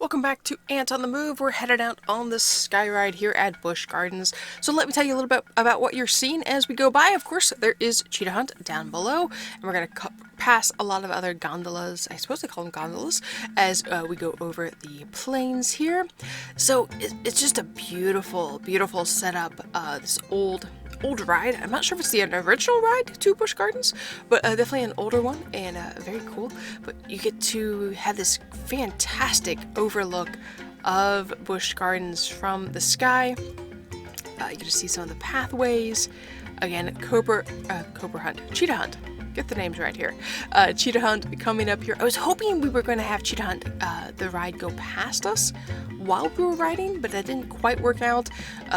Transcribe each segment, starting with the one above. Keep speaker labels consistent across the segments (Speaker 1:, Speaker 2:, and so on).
Speaker 1: welcome back to Ant on the Move. We're headed out on the SkyRide here at Busch Gardens. So let me tell you a little bit about what you're seeing as we go by. Of course, there is Cheetah Hunt down below, and we're going to pass a lot of other gondolas, I suppose they call them gondolas, as we go over the plains here. So it's just a beautiful, beautiful setup. This old ride. I'm not sure if it's the original ride to Busch Gardens, but definitely an older one, and very cool. But you get to have this fantastic overlook of Busch Gardens from the sky. You get to see some of the pathways. Again, Cheetah Hunt. Get the names right here. Cheetah Hunt coming up here. I was hoping we were going to have Cheetah Hunt, the ride, go past us while we were riding, but that didn't quite work out.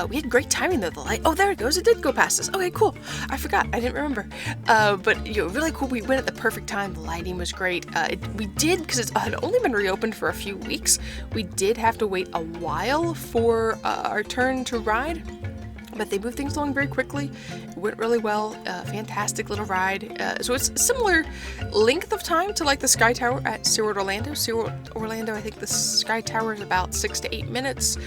Speaker 1: We had great timing though. The light. Oh, there it goes. It did go past us. Okay, cool. I forgot. I didn't remember. But really cool. We went at the perfect time. The lighting was great. We did, because it had only been reopened for a few weeks. We did have to wait a while for our turn to ride. But they moved things along very quickly. It went really well. Fantastic little ride. So it's similar length of time to like the Sky Tower at SeaWorld Orlando. SeaWorld Orlando, I think the Sky Tower is about 6 to 8 minutes.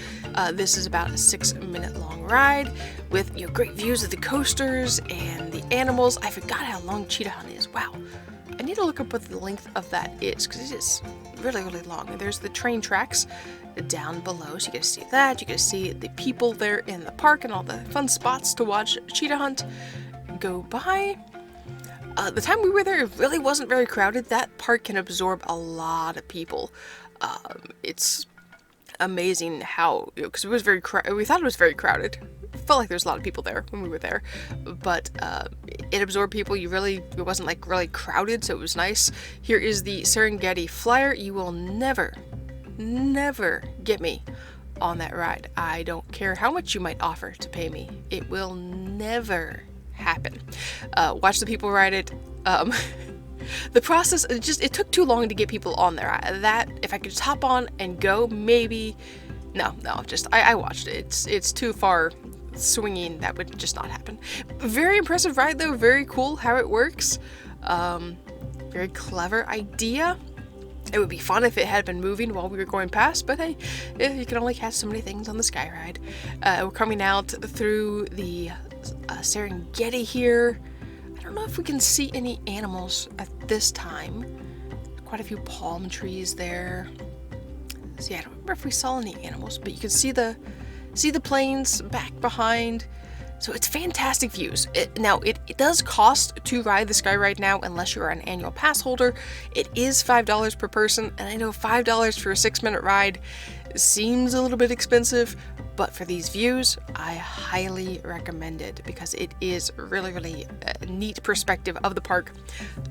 Speaker 1: This is about a 6-minute long ride with great views of the coasters and the animals. I forgot how long Cheetah Hunt is. Wow. I need to look up what the length of that is, because it is really, really long. And there's the train tracks down below, so you get to see that. You get to see the people there in the park and all the fun spots to watch Cheetah Hunt go by. The time we were there, it really wasn't very crowded. That park can absorb a lot of people. It's amazing how, because it was very we thought it was very crowded. Felt like there was a lot of people there when we were there, but it absorbed people. It wasn't like really crowded, so it was nice. Here is the Serengeti flyer. You will never get me on that ride. I don't care how much you might offer to pay me. It will never happen. Watch the people ride it. The process, it took too long to get people on there. That, if I could just hop on and go, maybe. No, I watched it. It's too far swinging. That would just not happen. Very impressive ride though. Very cool how it works. Very clever idea. It would be fun if it had been moving while we were going past, but hey, you can only catch so many things on the SkyRide. We're coming out through the Serengeti here. I don't know if we can see any animals at this time. Quite a few palm trees there. So yeah, I don't remember if we saw any animals, but you can see the plains back behind. So it's fantastic views. Now, it does cost to ride the SkyRide now unless you're an annual pass holder. It is $5 per person, and I know $5 for a 6-minute ride seems a little bit expensive, but for these views, I highly recommend it because it is really, really a neat perspective of the park.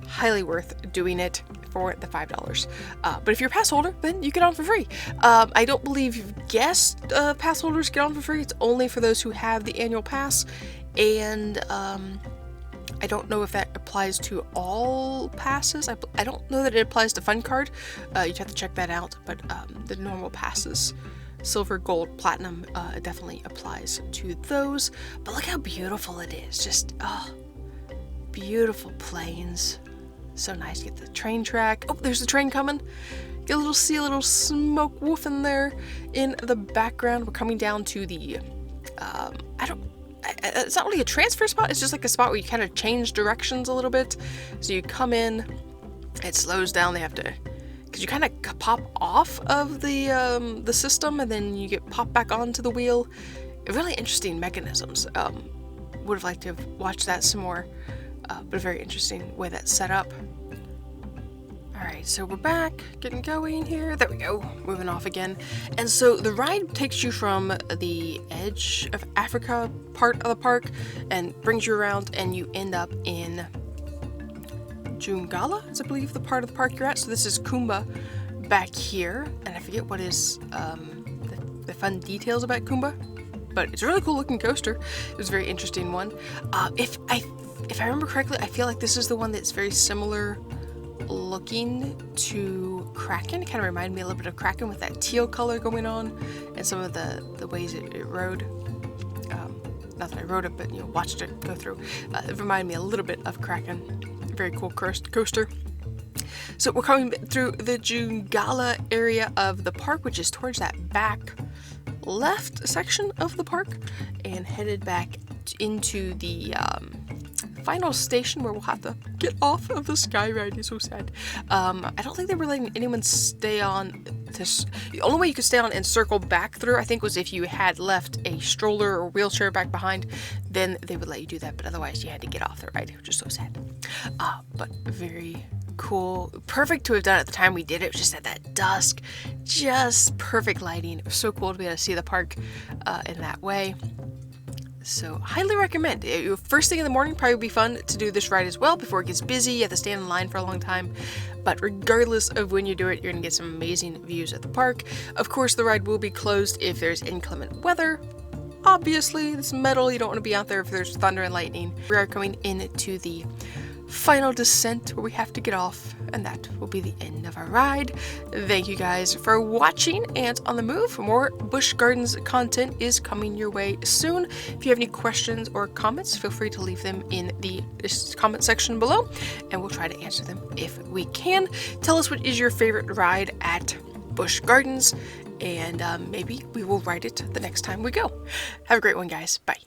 Speaker 1: Highly worth doing it for the $5. But if you're a pass holder, then you get on for free. I don't believe guest pass holders get on for free. It's only for those who have the annual pass, and I don't know if that applies to all passes. I don't know that it applies to Fun Card. You'd have to check that out, but the normal passes, silver, gold, platinum, definitely applies to those. But look how beautiful it is. Just, beautiful plains. So nice. Get the train track. Oh, there's the train coming. See a little smoke woofing there in the background. We're coming down to the, it's not really a transfer spot. It's just like a spot where you kind of change directions a little bit. So you come in, it slows down. They have to, because you kind of pop off of the system, and then you get popped back onto the wheel. Really interesting mechanisms. Would have liked to have watched that some more, but a very interesting way that's set up. Alright, so we're back, getting going here. There we go, moving off again. And so the ride takes you from the edge of Africa part of the park and brings you around, and you end up in Jungala, is I believe the part of the park you're at. So this is Kumba back here, and I forget what is the fun details about Kumba, but it's a really cool looking coaster. It was a very interesting one. If I remember correctly, I feel like this is the one that's very similar looking to Kraken. It kind of reminded me a little bit of Kraken with that teal color going on, and some of the ways it rode. Not that I rode it, but watched it go through. It reminded me a little bit of Kraken. Very cool coaster. So we're coming through the Jungala area of the park, which is towards that back left section of the park, and headed back into the final station where we'll have to get off of the SkyRide. It's so sad. I don't think they were letting anyone stay on this. The only way you could stay on and circle back through, I think, was if you had left a stroller or wheelchair back behind. Then they would let you do that, but otherwise you had to get off the ride, which is so sad. But very cool. Perfect to have done at the time we did it. It was just at that dusk, just perfect lighting. It was so cool to be able to see the park in that way. So highly recommend. First thing in the morning probably would be fun to do this ride as well before it gets busy. You have to stand in line for a long time. But regardless of when you do it, you're going to get some amazing views at the park. Of course, the ride will be closed if there's inclement weather. Obviously, it's metal. You don't want to be out there if there's thunder and lightning. We are coming into the final descent where we have to get off, and that will be the end of our ride. Thank you guys for watching and on the move. More Busch Gardens content is coming your way soon. If you have any questions or comments, feel free to leave them in the comment section below, and we'll try to answer them if we can. Tell us what is your favorite ride at Busch Gardens, and maybe we will ride it the next time we go. Have a great one, guys. Bye.